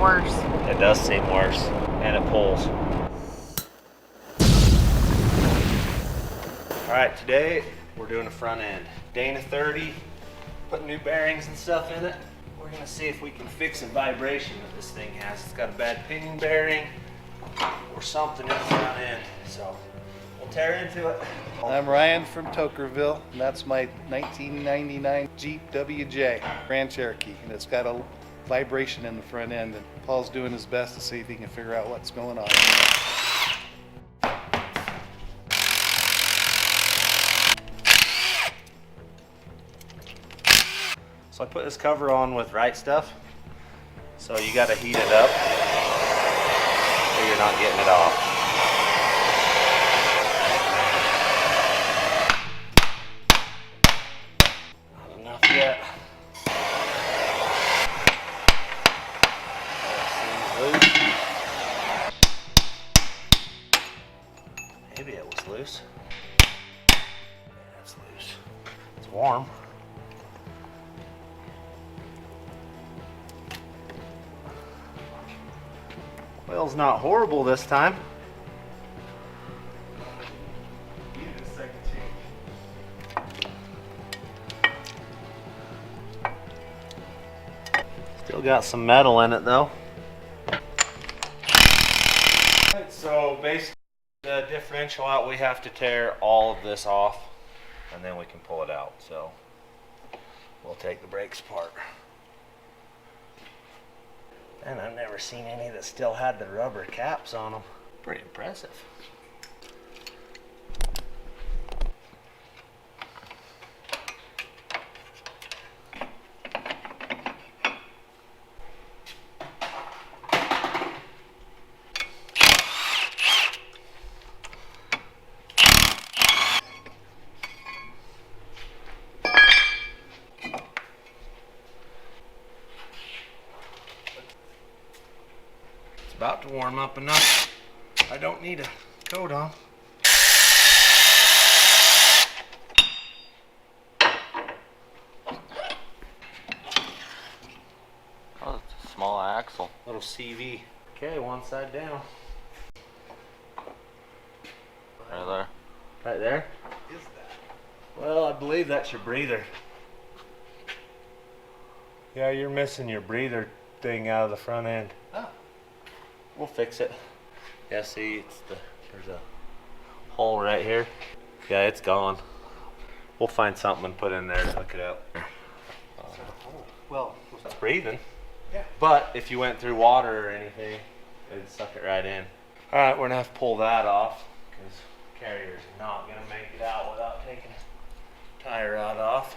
worse. It does seem worse, and it pulls. All right, today we're doing a front end. Dana 30, putting new bearings and stuff in it. We're gonna see if we can fix a vibration that this thing has. It's got a bad pinion bearing or something in the front end. So we'll tear into it. I'm Ryan from Tokerville, and that's my 1999 Jeep WJ Grand Cherokee, and it's got a vibration in the front end, and Paul's doing his best to see if he can figure out what's going on. So I put this cover on with Right Stuff. So you gotta heat it up so you're not getting it off. Not enough yet. That seems loose. Maybe it was loose. Yeah, it's loose. It's warm. Oil's not horrible this time. Still got some metal in it though. So basically the differential out, we have to tear all of this off and then we can pull it out. So we'll take the brakes apart. And I've never seen any that still had the rubber caps on them. Pretty impressive. About to warm up enough. I don't need a coat on. Oh, it's a small axle. Little CV. Okay, one side down. Right there. Right there? Is that? Well, I believe that's your breather. Yeah, you're missing your breather thing out of the front end. Oh. We'll fix it. Yeah, see, there's a hole right here. Yeah, it's gone. We'll find something and put in there to hook it up. Well, It's breathing. yeah. But if you went through water or anything, it'd suck it right in. All right, we're gonna have to pull that off because the carrier's not gonna make it out without taking the tie rod off.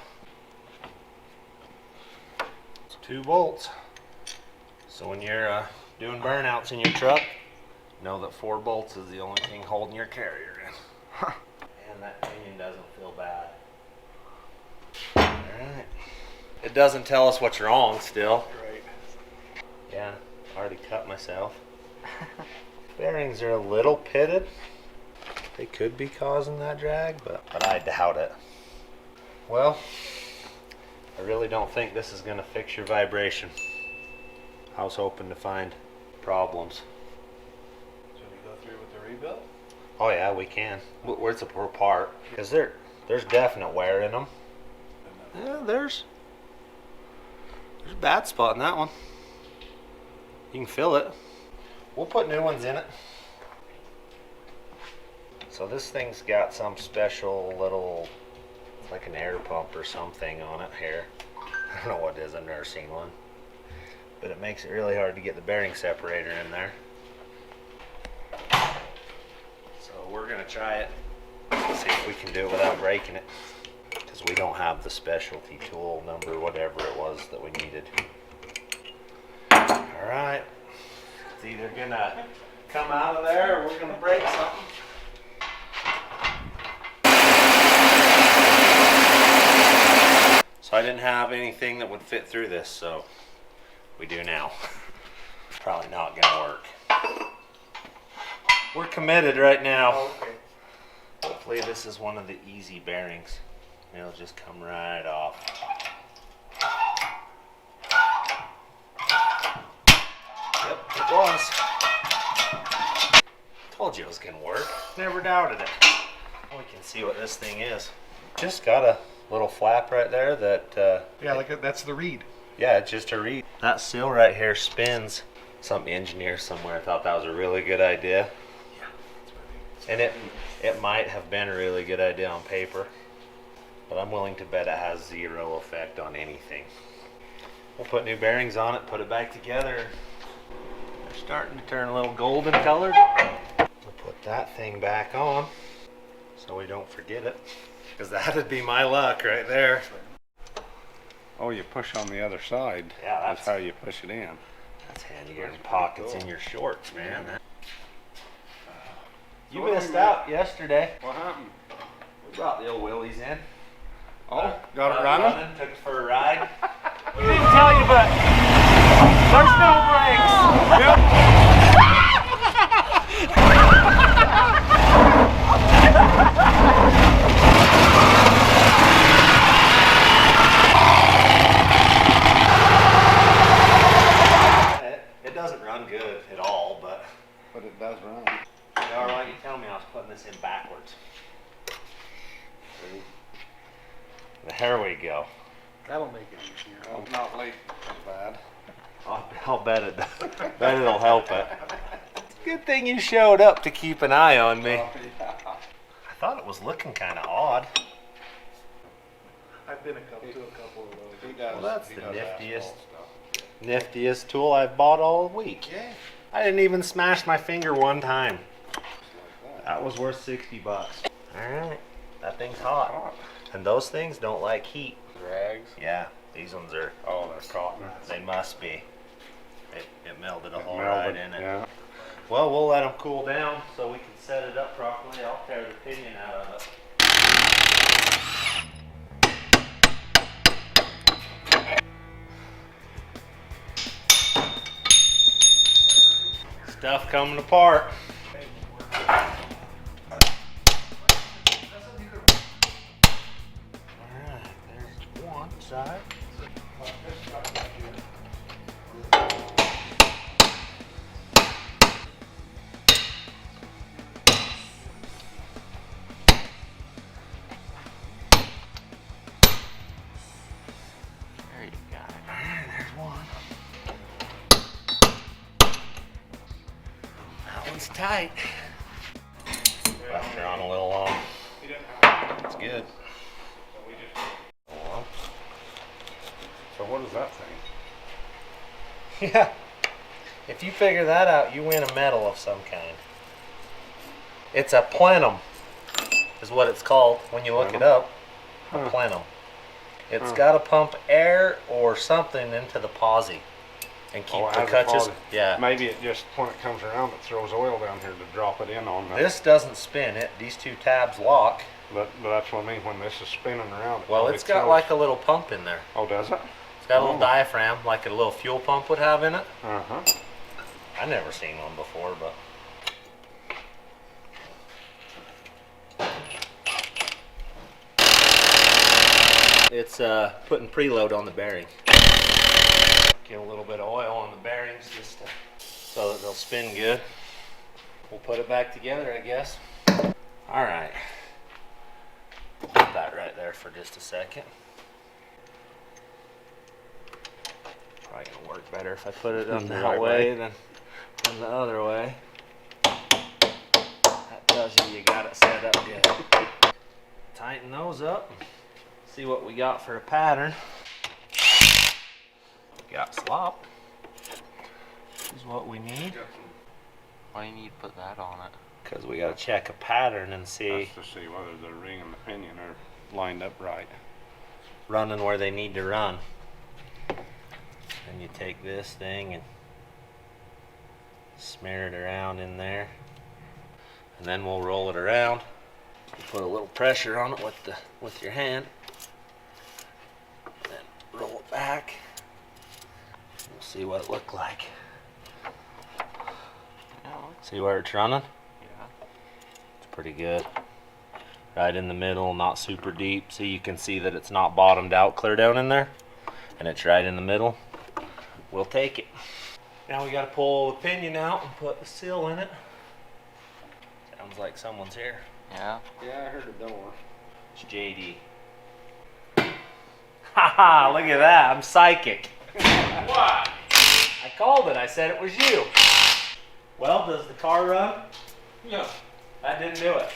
2 bolts. So when you're doing burnouts in your truck, know that 4 bolts is the only thing holding your carrier in. And that pinion doesn't feel bad. Alright. It doesn't tell us what's wrong still. Right. Yeah, already cut myself. Bearings are a little pitted. They could be causing that drag, but I doubt it. Well, I really don't think this is going to fix your vibration. I was hoping to find problems. Should we go through with the rebuild? Oh yeah, we can. Where's the poor part? Because there's definite wear in them. Yeah, there's a bad spot in that one. You can feel it. We'll put new ones in it. So this thing's got some special little, like an air pump or something on it here. I don't know what it is, I've never seen one. But it makes it really hard to get the bearing separator in there. So we're gonna try it, see if we can do it without breaking it. Because we don't have the specialty tool number, whatever it was that we needed. All right, it's either gonna come out of there or we're gonna break something. So I didn't have anything that would fit through this, so we do now. Probably not gonna work. We're committed right now. Oh, okay. Hopefully this is one of the easy bearings. It'll just come right off. told you it was gonna work. Never doubted it. We can see what this thing is. Just got a little flap right there that Yeah, that's the reed. yeah, it's just a reed. That seal right here spins. Some engineer somewhere thought that was a really good idea. And it might have been a really good idea on paper, but I'm willing to bet it has zero effect on anything. We'll put new bearings on it, put it back together. They're starting to turn a little golden colored. We'll put that thing back on so we don't forget it, because that'd be my luck right there. Oh, you push on the other side. Yeah, That's how you push it in. That's handy. Getting pockets in your shorts, man. You So missed out yesterday. What happened? We brought the old Willies in. Oh, got it running? Took it for a ride. We didn't tell you, but there's no brakes. It doesn't run good at all, but It does run. all right. You tell me I was putting this in backwards. There we go. That'll make it easier. Oh, not late as bad. I'll bet it. Bet it'll help it. Good thing you showed up to keep an eye on me. Oh, yeah. I thought it was looking kind of odd. I've been to a couple of those. He does, Well, that's he the does niftiest. asphalt stuff. Niftiest tool I've bought all week. Yeah. I didn't even smash my finger one time. Just like that. That was worth $60. All right, that thing's hot. And those things don't like heat. Drags. Yeah, these ones are. Oh, they're cotton. They must be. It melted a It hole melded, right in it. Yeah. Well, we'll let them cool down so we can set it up properly. I'll tear the pinion out of it. Stuff coming apart. Alright, there's one side. There you go. Alright, there's one. That one's tight. Pressure on a little long. It's good. Well, So what is that thing? yeah. If you figure that out, you win a medal of some kind. It's a plenum, is what it's called when you look it up. A Huh. plenum. It's Huh. got to pump air or something into the posi and keep Oh, it the has a catches. posi. Yeah. Maybe it just, when it comes around, it throws oil down here to drop it in on the... This doesn't spin it. These two tabs lock. But that's what I mean, when this is spinning around. It Well, probably it's got throws- like a little pump in there. Oh, does it? It's got a little Oh. diaphragm like a little fuel pump would have in it. Uh-huh. I never seen one before, but it's putting preload on the bearing. Get a little bit of oil on the bearings just so that they'll spin good. We'll put it back together, I guess. All right. Put that right there for just a second. Probably gonna work better if I put it up The that right way way. than the other way. That tells you got it set up good. Tighten those up and see what we got for a pattern. Got slop. This is what we need. Why do you need to put that on it? Because we got to check a pattern and see That's to see whether the ring and the pinion are lined up right. running where they need to run. Then you take this thing and smear it around in there. And then we'll roll it around. You put a little pressure on it with your hand. Then roll it back. We'll see what it looked like. Yeah, See where it's running? yeah. It's pretty good. Right in the middle, not super deep. See, you can see that it's not bottomed out clear down in there. And it's right in the middle. We'll take it. Now we got to pull the pinion out and put the seal in it. Sounds like someone's here. Yeah. Yeah, I heard a door. It's JD. Haha, look at that. I'm psychic. What? I called it. I said it was you. Well, does the car run? Yeah, That didn't do it.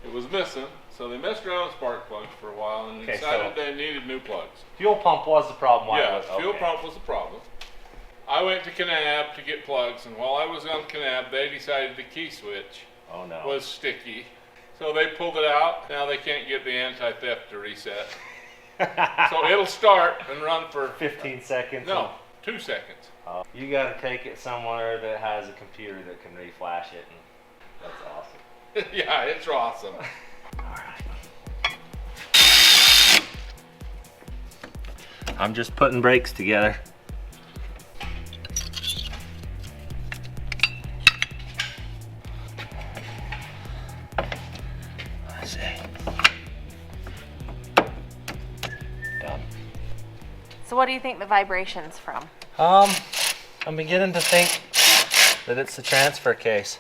it was missing, so they messed around with spark plugs for a while and Okay, decided so- they needed new plugs. Fuel pump was the problem. Why Yeah, was- fuel okay. pump was the problem. I went to Canab to get plugs, and while I was on Canab, they decided the key switch Oh no. was sticky. So they pulled it out. Now they can't get the anti-theft to reset. So it'll start and run for 15 seconds. no, 2 seconds. Oh, you got to take it somewhere that has a computer that can reflash it, and that's awesome. Yeah, it's awesome. All right. I'm just putting brakes together. Let's see. Done. So what do you think the vibration's from? I'm beginning to think that it's the transfer case.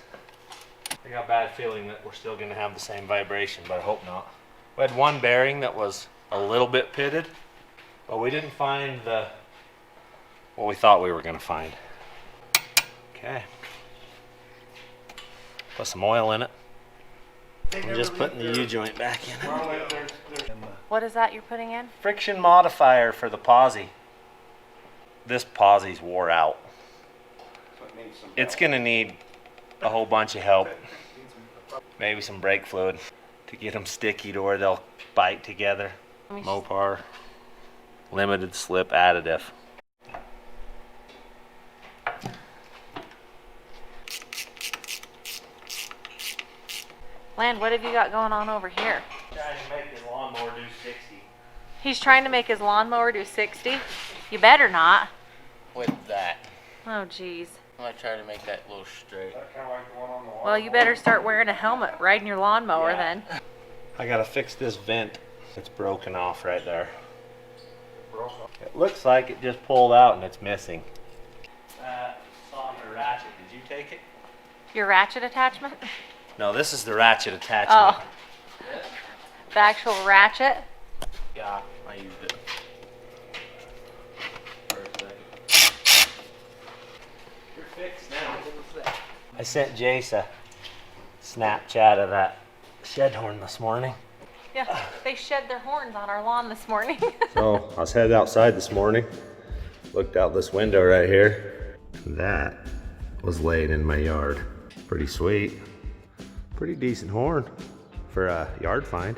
I got a bad feeling that we're still gonna have the same vibration, but I hope not. We had one bearing that was a little bit pitted, but we didn't find what we thought we were gonna find. Okay. Put some oil in it. I'm just putting the U-joint back in it. What is that you're putting in? Friction modifier for the posi. This posi's wore out. It's gonna need a whole bunch of help. Maybe some brake fluid to get them sticky to where they'll bite together. Mopar limited slip additive. Land, what have you got going on over here? Trying to make his lawnmower do 60. He's trying to make his lawnmower do 60? You better not. With that, Oh, jeez. I'm gonna try to make that a little straight. Well, you better start wearing a helmet riding your lawnmower then. I gotta fix this vent. It's broken off right there. It looks like it just pulled out and it's missing. Solder ratchet, did you take it? Your ratchet attachment? No, this is the ratchet attachment. Oh. The actual ratchet? Yeah, I used it. For a second. You're fixed now. I sent Jace a Snapchat of that shed horn this morning. Yeah, they shed their horns on our lawn this morning. So I was headed outside this morning, looked out this window right here. That was laid in my yard. Pretty sweet. Pretty decent horn for a yard find.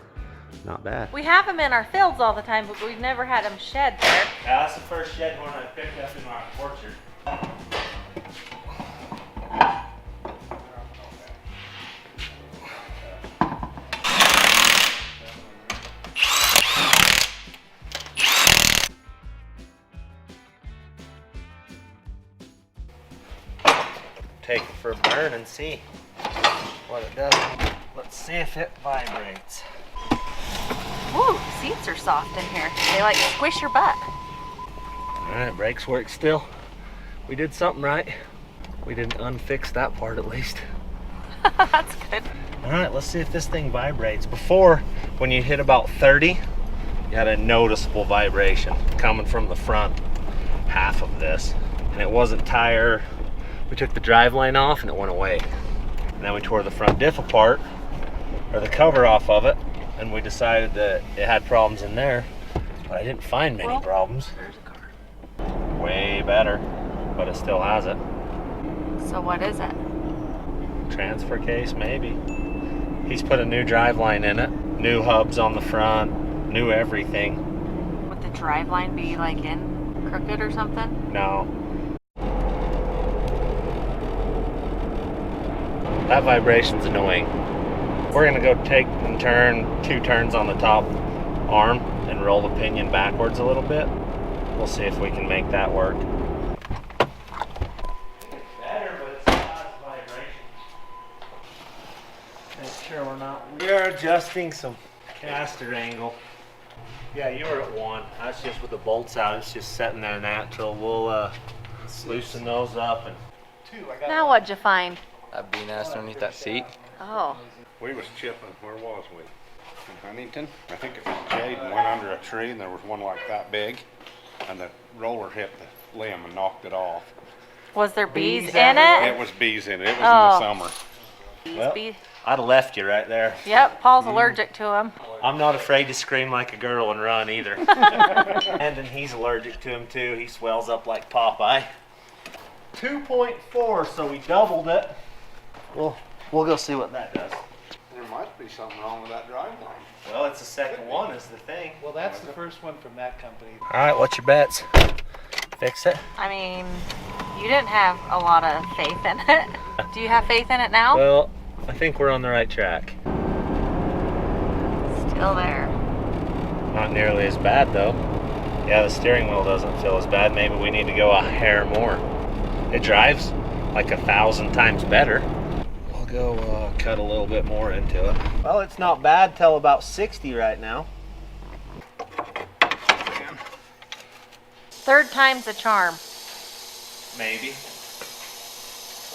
Not bad. We have them in our fields all the time, but we've never had them shed there. Yeah, that's the first shed horn I picked up in our orchard. Take it for a burn and see what it does. Let's see if it vibrates. Ooh, seats are soft in here. They like squish your butt. All right, brakes work still. We did something right. We didn't unfix that part at least. That's good. All right, let's see if this thing vibrates. Before, when you hit about 30, you had a noticeable vibration coming from the front half of this. And it wasn't tire. We took the drive line off and it went away. And then we tore the front diff apart, or the cover off of it, and we decided that it had problems in there. But I didn't find many problems. There's a car. Way better, but it still has it. So what is it? Transfer case, maybe. He's put a new drive line in it, new hubs on the front, new everything. Would the drive line be like in crooked or something? No. That vibration's annoying. We're gonna go take and turn 2 turns on the top arm and roll the pinion backwards a little bit. We'll see if we can make that work. Better, but it's not vibration. Make sure we're adjusting some caster angle. Yeah, you were at 1. That's just with the bolts out. It's just sitting there natural. We'll loosen those up and Now what'd you find? That bean ass underneath that seat. Oh. We was chipping, where was we? In Huntington? I think it was Jade and went under a tree and there was one like that big. And the roller hit the limb and knocked it off. Was there bees in It it? was bees in it. It was Oh. in the summer. Well, Bee- I'd have left you right there. Yep, Paul's allergic to them. I'm not afraid to scream like a girl and run either. And he's allergic to him too. He swells up like Popeye. 2.4, so we doubled it. We'll go see what that does. There must be something wrong with that driveline. Well, it's the second one is the thing. Well, that's the first one from that company. All right, what's your bets? Fix it? I mean, you didn't have a lot of faith in it. Do you have faith in it now? Well, I think we're on the right track. Still there. Not nearly as bad though. Yeah, the steering wheel doesn't feel as bad. Maybe we need to go a hair more. It drives like 1,000 times better. We'll go cut a little bit more into it. Well, it's not bad till about 60 right now. Third time's a charm. Maybe.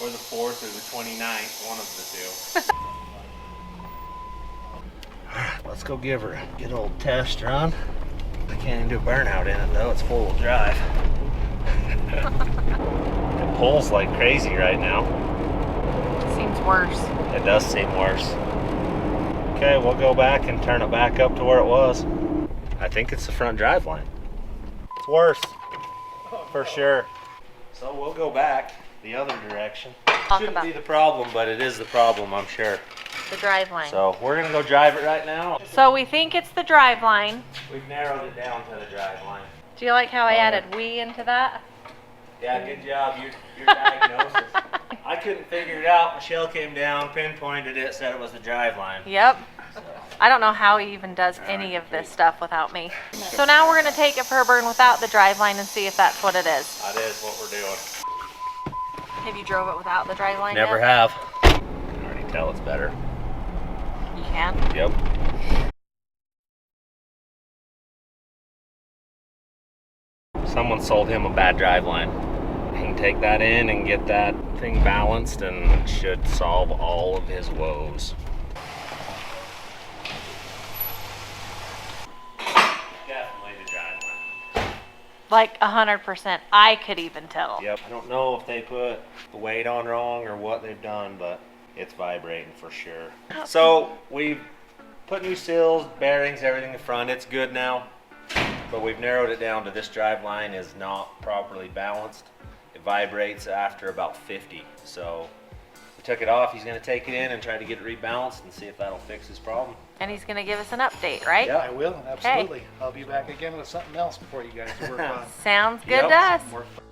Or the 4th or the 29th, one of the two. Alright, let's go give her a good old test run. I can't even do a burnout in it though, it's 4-wheel drive. It pulls like crazy right now. Seems worse. It does seem worse. Okay, we'll go back and turn it back up to where it was. I think it's the front drive line. It's worse, for sure. So we'll go back the other direction. Shouldn't about be the problem, but it is the problem, I'm sure. the drive line. So we're gonna go drive it right now. So we think it's the drive line. We've narrowed it down to the drive line. Do you like how I added "we" into that? Yeah, good job. Your diagnosis. I couldn't figure it out. Michelle came down, pinpointed it, said it was the drive line. Yep. I don't know how he even does any of this stuff without me. So now we're going to take it for a burn without the drive line and see if that's what it is. That is what we're doing. Have you drove it without the drive line Never yet? have. I can already tell it's better. You can? Yep. Someone sold him a bad drive line. He can take that in and get that thing balanced and it should solve all of his woes. Definitely the drive line. Like 100%. I could even tell. Yep. I don't know if they put the weight on wrong or what they've done, but it's vibrating for sure. So we've put new seals, bearings, everything in the front. It's good now. But we've narrowed it down to this drive line is not properly balanced. It vibrates after about 50. So we took it off. He's going to take it in and try to get it rebalanced and see if that'll fix his problem. And he's going to give us an update, right? Yeah. I will, absolutely. I'll be back again with something else before you guys work on. Sounds good Yep. to us. More fun.